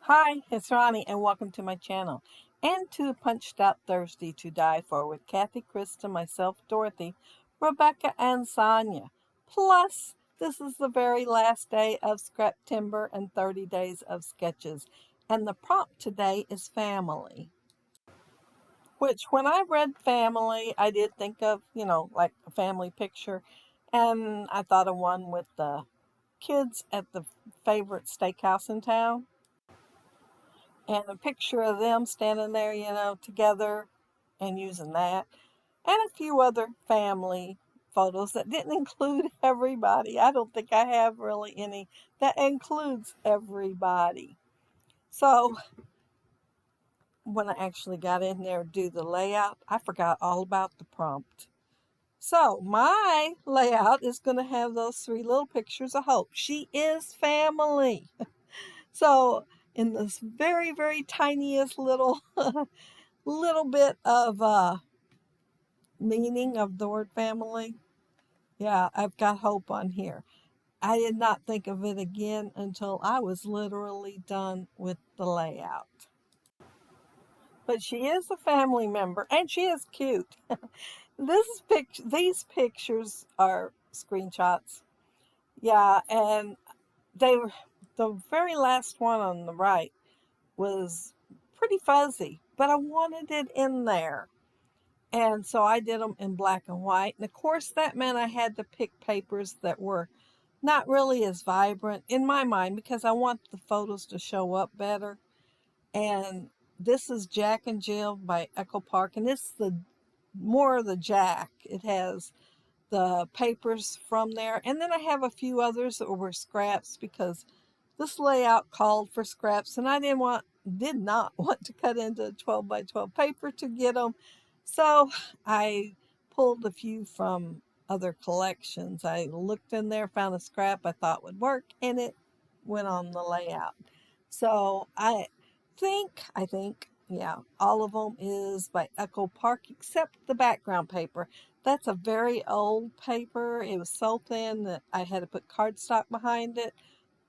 Hi, it's Ronnie, and welcome to my channel. And to Punched Out Thursday to Die For with Kathy, Krista, myself, Dorothy, Rebecca, and Sonia. Plus, this is the very last day of Scraptember and 30 days of sketches. And the prompt today is family. Which, when I read family, I did think of, like a family picture. And I thought of one with the kids at the favorite steakhouse in town, and a picture of them standing there, together and using that, and a few other family photos that didn't include everybody. I don't think I have really any that includes everybody. So when I actually got in there to do the layout, I forgot all about the prompt. So my layout is going to have those three little pictures of Hope. She is family. So in this very, very tiniest little little bit of meaning of the word family. Yeah, I've got Hope on here. I did not think of it again until I was literally done with the layout. But she is a family member and she is cute. These pictures are screenshots. Yeah, and they were the very last one on the right was pretty fuzzy, but I wanted it in there. And so I did them in black and white. And of course, that meant I had to pick papers that were not really as vibrant in my mind because I want the photos to show up better. And this is Jack and Jill by Echo Park. And it's the more of the Jack. It has the papers from there. And then I have a few others that were scraps because this layout called for scraps. And I did not want to cut into 12 by 12 paper to get them. So I pulled a few from other collections. I looked in there, found a scrap I thought would work, and it went on the layout. So I think, yeah, all of them is by Echo Park except the background paper. That's a very old paper. It was so thin that I had to put cardstock behind it,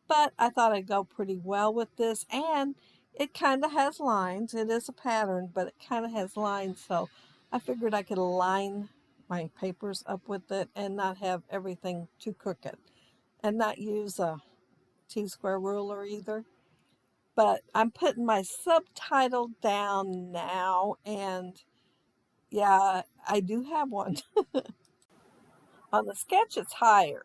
but I thought it'd go pretty well with this, and it kind of has lines. It is a pattern, but it kind of has lines, so I figured I could line my papers up with it and not have everything too crooked and not use a T-square ruler either. But I'm putting my subtitle down now, and yeah, I do have one. On the sketch, it's higher.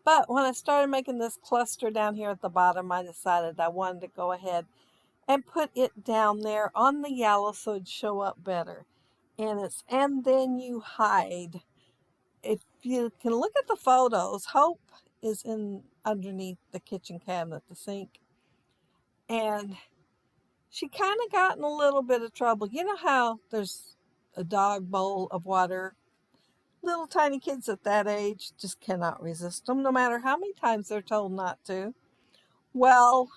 But when I started making this cluster down here at the bottom, I decided I wanted to go ahead and put it down there on the yellow so it'd show up better. And then you hide. If you can look at the photos, Hope is in underneath the kitchen cabinet, the sink. And she kind of got in a little bit of trouble. You know how there's a dog bowl of water? Little tiny kids at that age just cannot resist them, no matter how many times they're told not to. Well,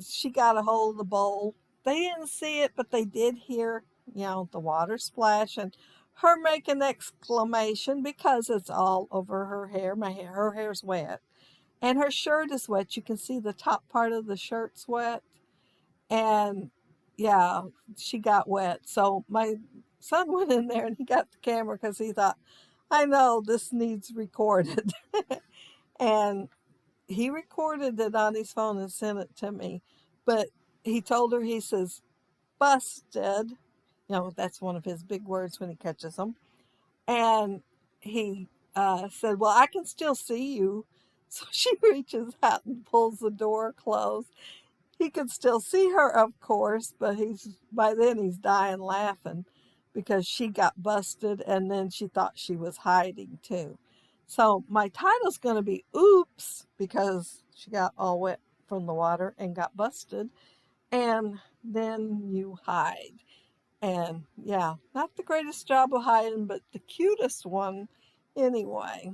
she got a hold of the bowl. They didn't see it, but they did hear, the water splash and her make an exclamation because it's all over her hair. Her hair's wet. And her shirt is wet. You can see the top part of the shirt's wet. And yeah, she got wet. So my son went in there and he got the camera because he thought, I know this needs recorded. And he recorded it on his phone and sent it to me. But he told her, he says, busted. That's one of his big words when he catches them. And he said, well, I can still see you. So she reaches out and pulls the door closed. He could still see her, of course, but by then he's dying laughing because she got busted and then she thought she was hiding too. So my title's going to be Oops, because she got all wet from the water and got busted. And then you hide. And yeah, not the greatest job of hiding, but the cutest one anyway.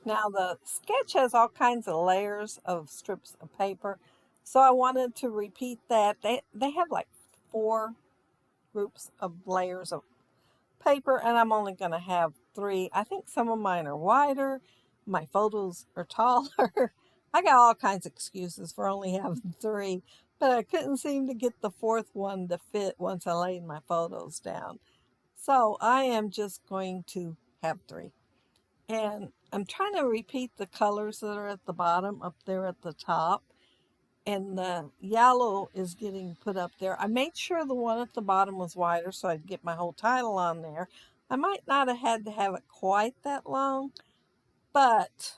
Now the sketch has all kinds of layers of strips of paper. So I wanted to repeat that. They have like 4 groups of layers of paper, and I'm only going to have 3. I think some of mine are wider. My photos are taller. I got all kinds of excuses for only having three, but I couldn't seem to get the fourth one to fit once I laid my photos down. So I am just going to have three. And I'm trying to repeat the colors that are at the bottom up there at the top. And the yellow is getting put up there. I made sure the one at the bottom was wider so I'd get my whole title on there. I might not have had to have it quite that long, but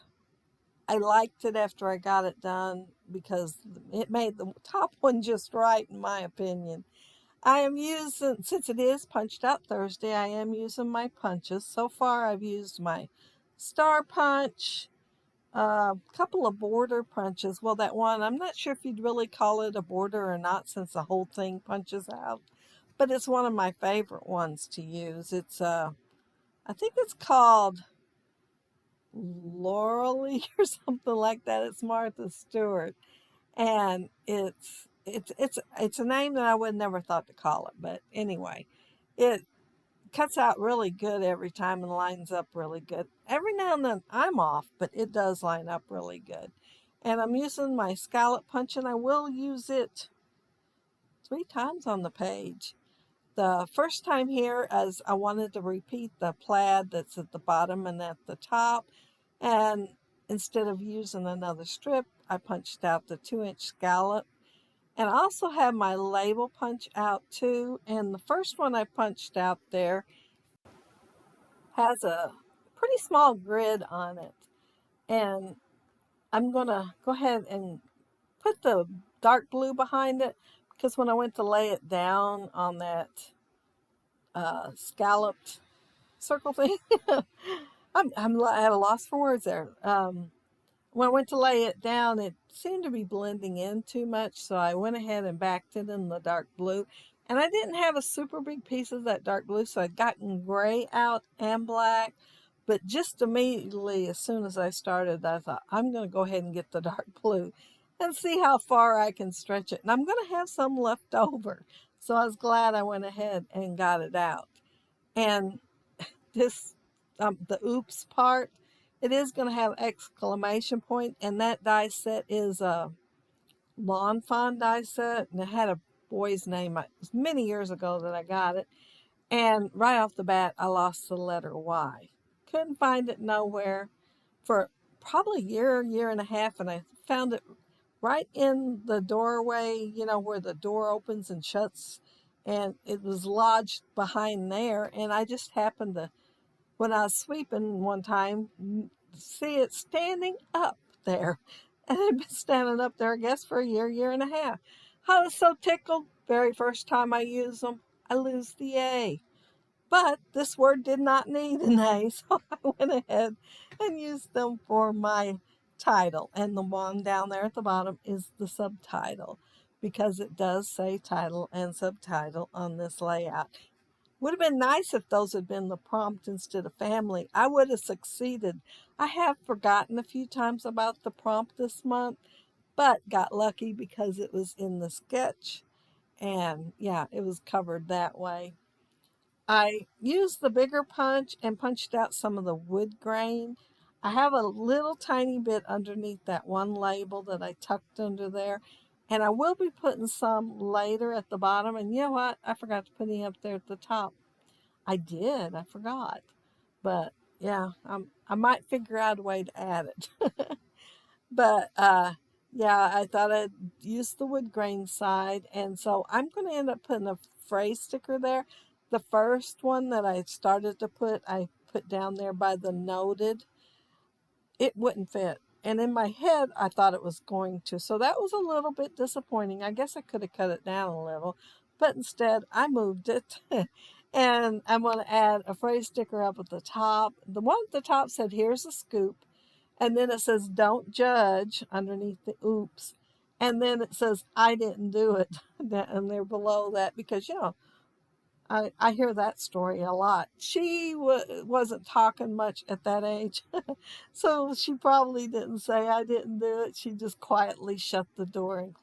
I liked it after I got it done because it made the top one just right, in my opinion. I am using, since it is Punched Out Thursday, I am using my punches. So far, I've used my Star Punch, a couple of border punches. Well, that one, I'm not sure if you'd really call it a border or not since the whole thing punches out, but it's one of my favorite ones to use. It's, I think it's called Laurely or something like that. It's Martha Stewart, and it's a name that I would never thought to call it, but anyway, it cuts out really good every time and lines up really good. Every now and then I'm off, but it does line up really good. And I'm using my scallop punch, and I will use it 3 times on the page. The first time here, as I wanted to repeat the plaid that's at the bottom and at the top, and instead of using another strip, I punched out the 2-inch scallop. And I also have my label punch out too. And the first one I punched out there has a pretty small grid on it. And I'm going to go ahead and put the dark blue behind it because when I went to lay it down on that scalloped circle thing, I'm at a loss for words there. When I went to lay it down, it seemed to be blending in too much, so I went ahead and backed it in the dark blue. And I didn't have a super big piece of that dark blue, so I'd gotten gray out and black. But just immediately, as soon as I started, I thought, I'm going to go ahead and get the dark blue and see how far I can stretch it. And I'm going to have some left over. So I was glad I went ahead and got it out. And this the oops part, it is going to have exclamation point, and that die set is a lawn fawn die set, and it had a boy's name. It was many years ago that I got it, and right off the bat I lost the letter Y. Couldn't find it nowhere for probably a year and a half, and I found it right in the doorway, where the door opens and shuts, and it was lodged behind there, and I just happened to, when I was sweeping one time, see it standing up there. And it had been standing up there, I guess, for a year and a half. I was so tickled. Very first time I use them, I lose the A. But this word did not need an A, so I went ahead and used them for my title. And the one down there at the bottom is the subtitle, because it does say title and subtitle on this layout. Would have been nice if those had been the prompt instead of family. I would have succeeded. I have forgotten a few times about the prompt this month, but got lucky because it was in the sketch. And yeah, it was covered that way. I used the bigger punch and punched out some of the wood grain. I have a little tiny bit underneath that one label that I tucked under there. And I will be putting some later at the bottom. And you know what? I forgot to put any up there at the top. I did. I forgot. But yeah, I might figure out a way to add it. But yeah, I thought I'd use the wood grain side. And so I'm going to end up putting a phrase sticker there. The first one that I started to put, I put down there by the noted. It wouldn't fit. And in my head, I thought it was going to. So that was a little bit disappointing. I guess I could have cut it down a little. But instead, I moved it. And I'm going to add a phrase sticker up at the top. The one at the top said, here's a scoop. And then it says, don't judge underneath the oops. And then it says, I didn't do it. And they're below that because, I hear that story a lot. She wasn't talking much at that age. So she probably didn't say I didn't do it. She just quietly shut the door and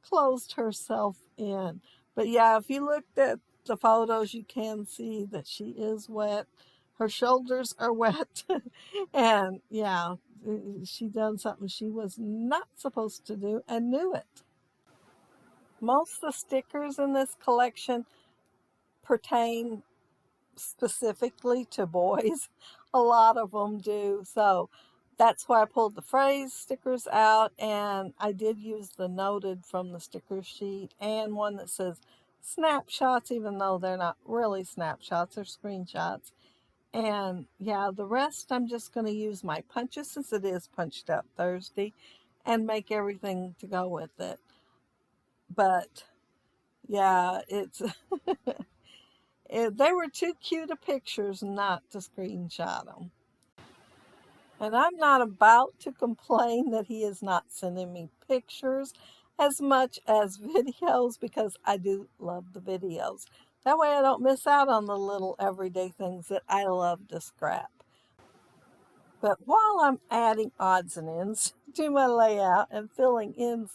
closed herself in. But yeah, if you looked at the photos, you can see that she is wet. Her shoulders are wet. And yeah, she done something she was not supposed to do and knew it. Most of the stickers in this collection pertain specifically to boys. A lot of them do. So that's why I pulled the phrase stickers out, and I did use the noted from the sticker sheet and one that says snapshots, even though they're not really snapshots, they're screenshots. And yeah, the rest I'm just going to use my punches since it is Punched Out Thursday and make everything to go with it. But yeah, they were too cute of pictures not to screenshot them. And I'm not about to complain that he is not sending me pictures as much as videos because I do love the videos. That way I don't miss out on the little everyday things that I love to scrap. But while I'm adding odds and ends to my layout and filling in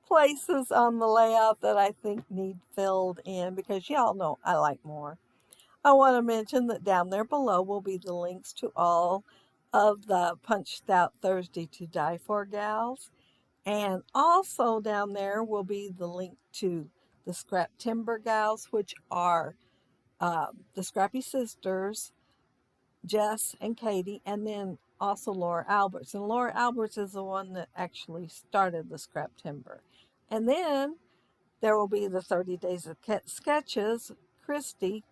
places on the layout that I think need filled in, because y'all know I like more, I want to mention that down there below will be the links to all of the Punched Out Thursday to Die For gals. And also down there will be the link to the Scraptember gals, which are the Scrappy Sisters, Jess and Katie, and then also Laura Alberts. And Laura Alberts is the one that actually started the Scraptember. And then there will be the 30 Days of Sketches, Christy,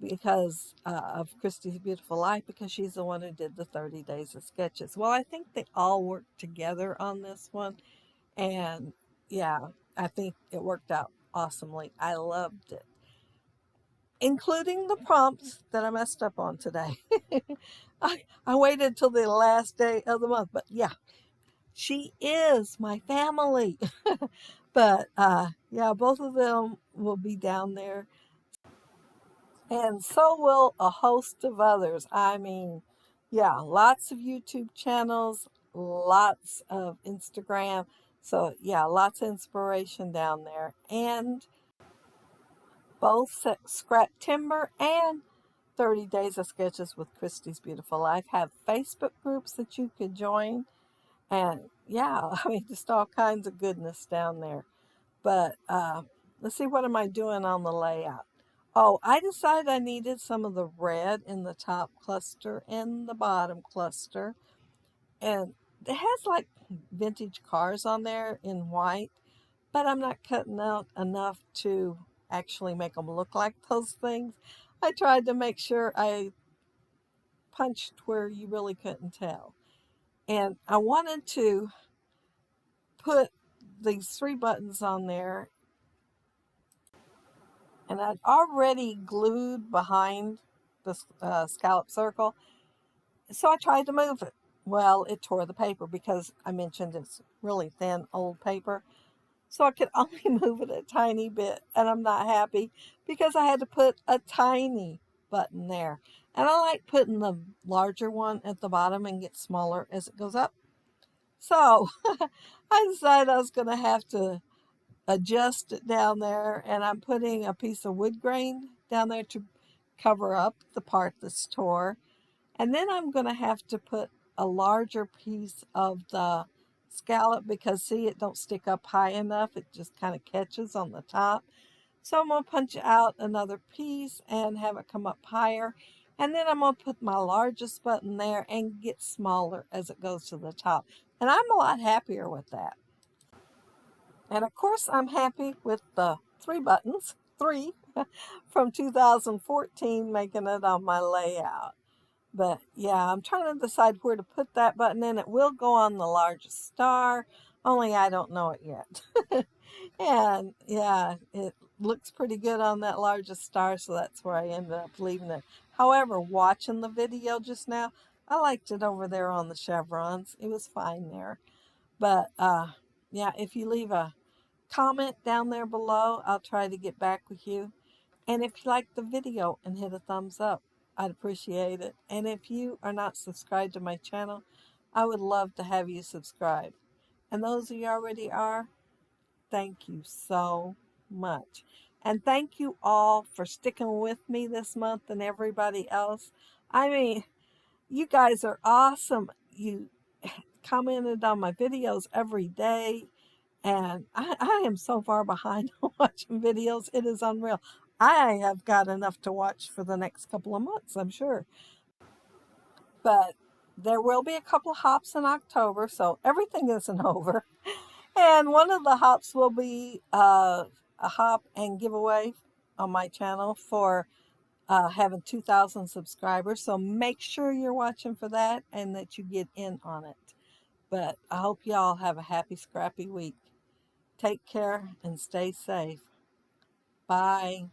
because of Christy's Beautiful Life, because she's the one who did the 30 Days of Sketches. Well, I think they all worked together on this one. And yeah, I think it worked out awesomely. I loved it, including the prompts that I messed up on today. I waited till the last day of the month, but yeah, she is my family. But yeah, both of them will be down there. And so will a host of others. I mean, yeah, lots of YouTube channels, lots of Instagram. So, yeah, lots of inspiration down there. And both Scraptember and 30 Days of Sketches with Christy's Beautiful Life have Facebook groups that you could join. And yeah, I mean, just all kinds of goodness down there. But let's see, what am I doing on the layout? Oh, I decided I needed some of the red in the top cluster and the bottom cluster. And it has like vintage cars on there in white, but I'm not cutting out enough to actually make them look like those things. I tried to make sure I punched where you really couldn't tell. And I wanted to put these 3 buttons on there, and I'd already glued behind the scallop circle, so I tried to move it. Well, it tore the paper because I mentioned it's really thin old paper, so I could only move it a tiny bit, and I'm not happy because I had to put a tiny button there. And I like putting the larger one at the bottom and get smaller as it goes up. So I decided I was going to have to adjust it down there, and I'm putting a piece of wood grain down there to cover up the part that's tore. And then I'm going to have to put a larger piece of the scallop because, see, it don't stick up high enough. It just kind of catches on the top. So I'm going to punch out another piece and have it come up higher. And then I'm going to put my largest button there and get smaller as it goes to the top. And I'm a lot happier with that. And of course, I'm happy with the 3 buttons, 3 from 2014, making it on my layout. But yeah, I'm trying to decide where to put that button in. It will go on the largest star, only I don't know it yet. And yeah, it looks pretty good on that largest star, so that's where I ended up leaving it. However, watching the video just now, I liked it over there on the chevrons. It was fine there. But yeah, if you leave a comment down there below, I'll try to get back with you. And if you like the video and hit a thumbs up, I'd appreciate it. And if you are not subscribed to my channel, I would love to have you subscribe. And those of you already are, thank you so much. And thank you all for sticking with me this month and everybody else. I mean, you guys are awesome. You commented on my videos every day. And I am so far behind on watching videos. It is unreal. I have got enough to watch for the next couple of months, I'm sure. But there will be a couple of hops in October, so everything isn't over. And one of the hops will be a hop and giveaway on my channel for having 2,000 subscribers. So make sure you're watching for that and that you get in on it. But I hope y'all have a happy, scrappy week. Take care and stay safe. Bye.